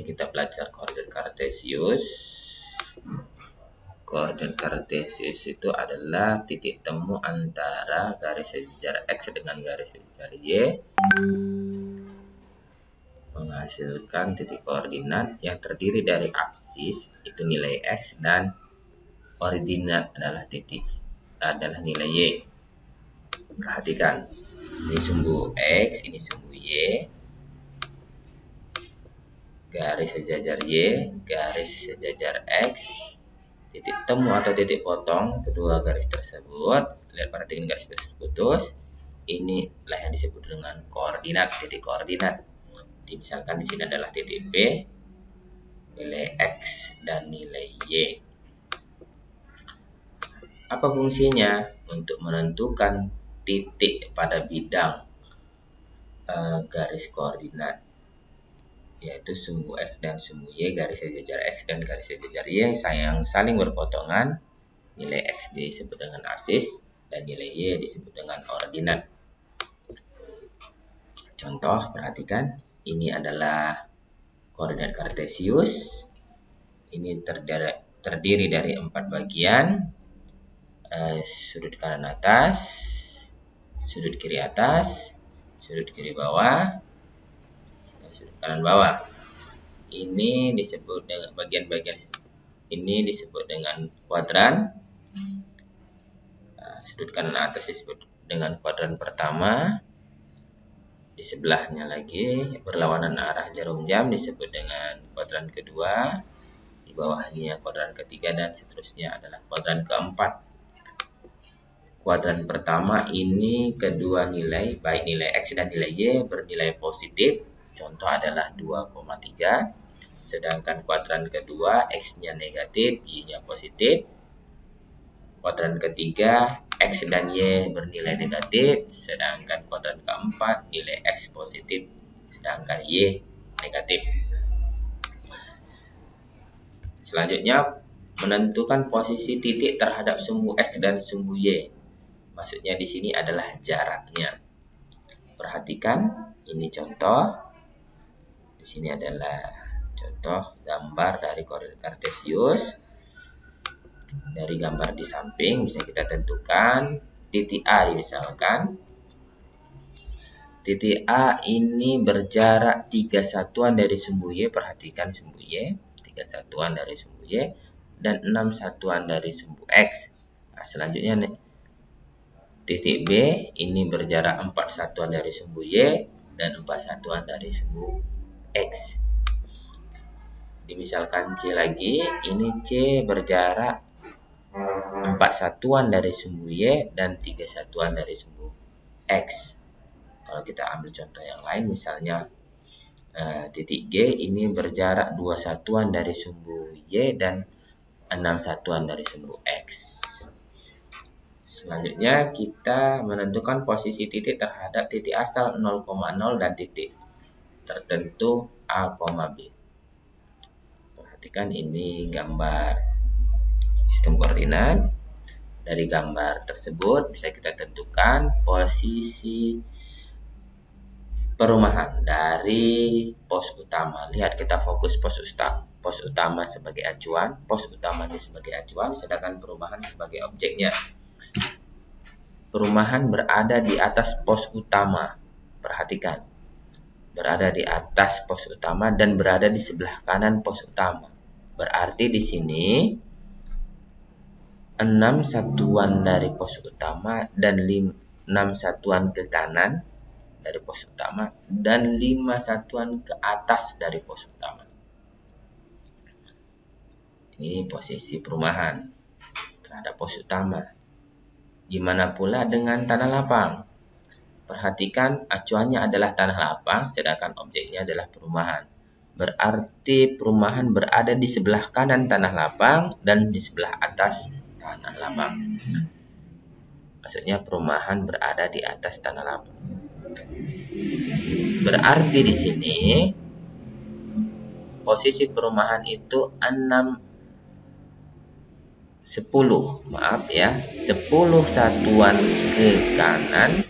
kita belajar koordinat kartesius. Koordinat kartesius itu adalah titik temu antara garis sejajar X dengan garis sejajar Y, menghasilkan titik koordinat yang terdiri dari absis, itu nilai X, dan ordinat adalah nilai Y. Perhatikan, ini sumbu X, ini sumbu Y, garis sejajar Y, garis sejajar X, titik temu atau titik potong kedua garis tersebut. Lihat, perhatikan garis putus. Inilah yang disebut dengan koordinat, titik koordinat. Misalkan di sini adalah titik P, nilai X dan nilai Y. Apa fungsinya? Untuk menentukan titik pada bidang garis koordinat, yaitu sumbu X dan sumbu Y, garis sejajar X dan garis sejajar Y yang saling berpotongan. Nilai X disebut dengan absis dan nilai Y disebut dengan ordinat. Contoh, perhatikan, ini adalah koordinat kartesius. Ini terdiri dari 4 bagian, sudut kanan atas, sudut kiri atas, sudut kiri bawah, sudut kanan bawah. Ini disebut dengan bagian-bagian ini disebut dengan kuadran. Sudut kanan atas disebut dengan kuadran pertama. Di sebelahnya lagi berlawanan arah jarum jam disebut dengan kuadran kedua. Di bawahnya kuadran ketiga dan seterusnya adalah kuadran keempat. Kuadran pertama ini kedua nilai, baik nilai X dan nilai Y, bernilai positif. Contoh adalah 2,3. Sedangkan kuadran kedua X-nya negatif, Y-nya positif. Kuadran ketiga X dan Y bernilai negatif, sedangkan kuadran keempat nilai X positif, sedangkan Y negatif. Selanjutnya, menentukan posisi titik terhadap sumbu X dan sumbu Y. Maksudnya di sini adalah jaraknya. Perhatikan, ini contoh. Di sini adalah contoh gambar dari koordinat kartesius. Dari gambar di samping bisa kita tentukan titik A, misalkan. Titik A ini berjarak 3 satuan dari sumbu Y. Perhatikan sumbu Y, 3 satuan dari sumbu Y dan 6 satuan dari sumbu X. Nah, selanjutnya titik B ini berjarak 4 satuan dari sumbu Y dan 4 satuan dari sumbu X. Misalkan C lagi, ini C berjarak 4 satuan dari sumbu Y dan 3 satuan dari sumbu X. Kalau kita ambil contoh yang lain, misalnya titik G ini berjarak 2 satuan dari sumbu Y dan 6 satuan dari sumbu X. Selanjutnya kita menentukan posisi titik terhadap titik asal 0,0 dan titik tertentu A, B. Perhatikan ini gambar sistem koordinat. Dari gambar tersebut bisa kita tentukan posisi perumahan dari pos utama. Lihat, kita fokus pos utama sebagai acuan, pos utamanya sebagai acuan, sedangkan perumahan sebagai objeknya. Perumahan berada di atas pos utama. Perhatikan, berada di atas pos utama dan berada di sebelah kanan pos utama. Berarti di sini 6 satuan dari pos utama dan 6 satuan ke kanan dari pos utama dan 5 satuan ke atas dari pos utama. Ini posisi perumahan terhadap pos utama. Gimana pula dengan tanah lapang? Perhatikan, acuannya adalah tanah lapang, sedangkan objeknya adalah perumahan. Berarti perumahan berada di sebelah kanan tanah lapang dan di sebelah atas tanah lapang. Maksudnya perumahan berada di atas tanah lapang. Berarti di sini posisi perumahan itu 10 satuan ke kanan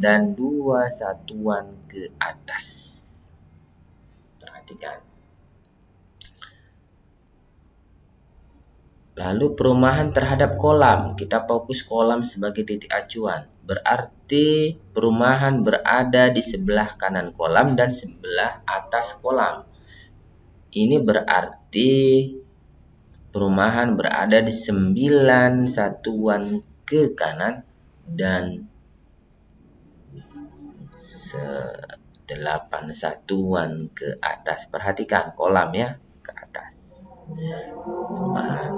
dan 2 satuan ke atas. Perhatikan, Lalu perumahan terhadap kolam, kita fokus kolam sebagai titik acuan. Berarti perumahan berada di sebelah kanan kolam dan sebelah atas kolam. Ini berarti perumahan berada di 9 satuan ke kanan dan 8 satuan ke atas. Perhatikan kolam ya, ke atas. Perumahan.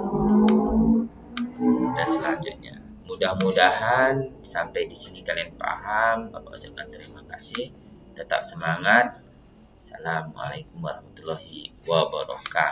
Dan selanjutnya. Mudah-mudahan sampai di sini kalian paham. Bapak ucapkan terima kasih. Tetap semangat. Assalamualaikum warahmatullahi wabarakatuh.